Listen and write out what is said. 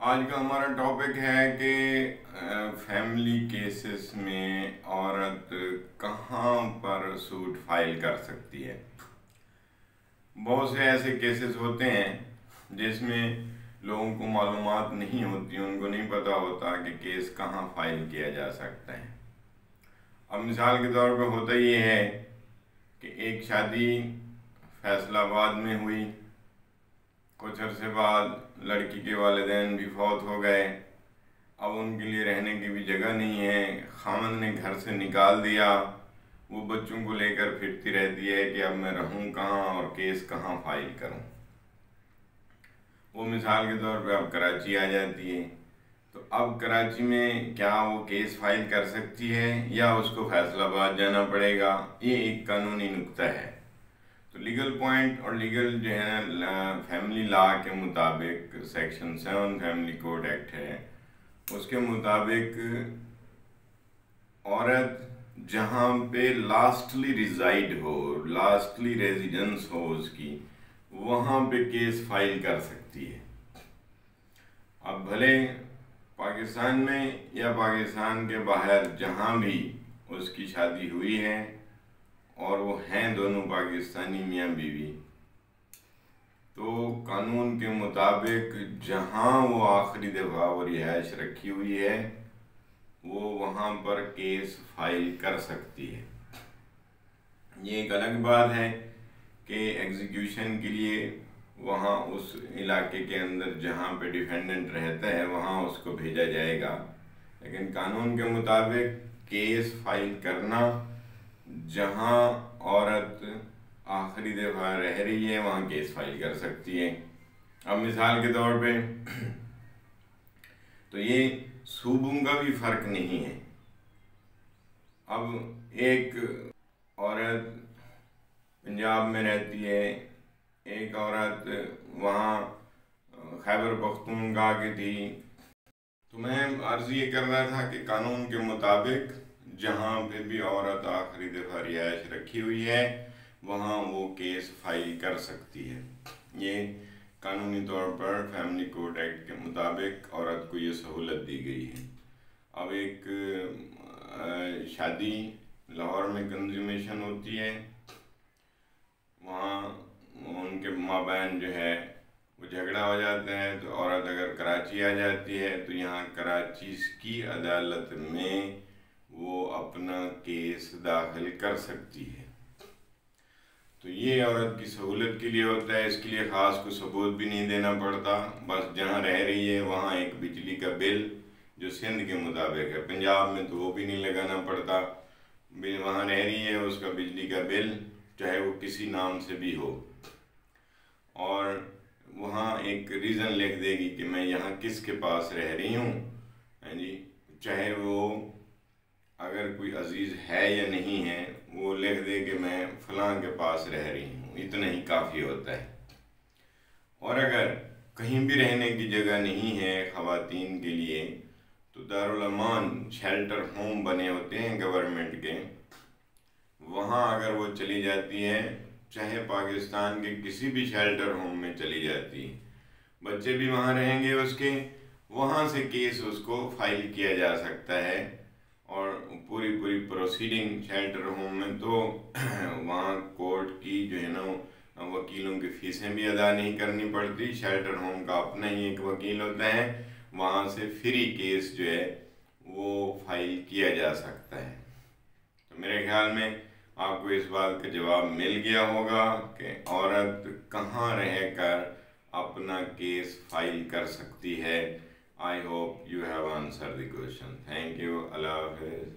आज का हमारा टॉपिक है कि फैमिली केसेस में औरत कहाँ पर सूट फाइल कर सकती है। बहुत से ऐसे केसेस होते हैं जिसमें लोगों को मालूमात नहीं होती, उनको नहीं पता होता कि केस कहाँ फाइल किया जा सकता है। अब मिसाल के तौर पे होता ये है कि एक शादी फैसलाबाद में हुई, कुछ अरसे बाद लड़की के वालिदैन भी फौत हो गए। अब उनके लिए रहने की भी जगह नहीं है, खामद ने घर से निकाल दिया। वो बच्चों को लेकर फिरती रहती है कि अब मैं रहूं कहाँ और केस कहाँ फाइल करूं। वो मिसाल के तौर पे अब कराची आ जाती है, तो अब कराची में क्या वो केस फाइल कर सकती है या उसको फैसलाबाद जाना पड़ेगा, ये एक कानूनी नुक्ता है। तो लीगल पॉइंट और लीगल जो है फैमिली लॉ के मुताबिक सेक्शन 7 फैमिली कोड एक्ट है, उसके मुताबिक औरत जहाँ पे लास्टली रिजाइड हो, लास्टली रेजिडेंस हो उसकी, वहाँ पे केस फाइल कर सकती है। अब भले पाकिस्तान में या पाकिस्तान के बाहर जहाँ भी उसकी शादी हुई है और वो हैं दोनों पाकिस्तानी मियाँ बीवी, तो कानून के मुताबिक जहाँ वो आखिरी दफ़ा वो रिहाइश रखी हुई है वो वहाँ पर केस फाइल कर सकती है। ये एक अलग बात है कि एग्जीक्यूशन के लिए वहाँ उस इलाके के अंदर जहाँ पे डिफेंडेंट रहता है वहाँ उसको भेजा जाएगा, लेकिन कानून के मुताबिक केस फाइल करना जहाँ औरत आखिरी दफ़ा रह रही है वहाँ केस फाइल कर सकती है। अब मिसाल के तौर पे तो ये सूबों का भी फ़र्क नहीं है। अब एक औरत पंजाब में रहती है, एक औरत वहाँ खैबर पख्तूनख्वा की थी। तो मैं अर्ज़ ये कर रहा था कि कानून के मुताबिक जहाँ पे भी औरत आखिरी दफ़ा रिहाइश रखी हुई है वहाँ वो केस फाइल कर सकती है। ये कानूनी तौर पर फैमिली कोड एक्ट के मुताबिक औरत को ये सहूलत दी गई है। अब एक शादी लाहौर में कंज्यूमेशन होती है, वहाँ उनके माबैन जो है वो झगड़ा हो जाता है, तो औरत अगर कराची आ जाती है तो यहाँ कराची की अदालत में वो अपना केस दाखिल कर सकती है। तो ये औरत की सहूलत के लिए होता है, इसके लिए ख़ास को सबूत भी नहीं देना पड़ता। बस जहाँ रह रही है वहाँ एक बिजली का बिल जो सिंध के मुताबिक है, पंजाब में तो वो भी नहीं लगाना पड़ता। वहाँ रह रही है उसका बिजली का बिल चाहे वो किसी नाम से भी हो, और वहाँ एक रीज़न लिख देगी कि मैं यहाँ किसके पास रह रही हूँ, है जी, चाहे वो अगर कोई अजीज़ है या नहीं है वो लिख दे कि मैं फ़लाँ के पास रह रही हूँ, इतना ही काफ़ी होता है। और अगर कहीं भी रहने की जगह नहीं है ख़वातीन के लिए तो दारुल अमान शेल्टर होम बने होते हैं गवर्नमेंट के, वहाँ अगर वो चली जाती है, चाहे पाकिस्तान के किसी भी शेल्टर होम में चली जाती है, बच्चे भी वहाँ रहेंगे उसके, वहाँ से केस उसको फाइल किया जा सकता है। और पूरी प्रोसीडिंग शेल्टर होम में तो वहाँ कोर्ट की जो है ना वकीलों की फ़ीसें भी अदा नहीं करनी पड़ती। शेल्टर होम का अपना ही एक वकील होता है, वहाँ से फ्री केस जो है वो फाइल किया जा सकता है। तो मेरे ख्याल में आपको इस बात का जवाब मिल गया होगा कि औरत कहाँ रहकर अपना केस फाइल कर सकती है। I hope you have answered the question. Thank you. Allah Hafiz.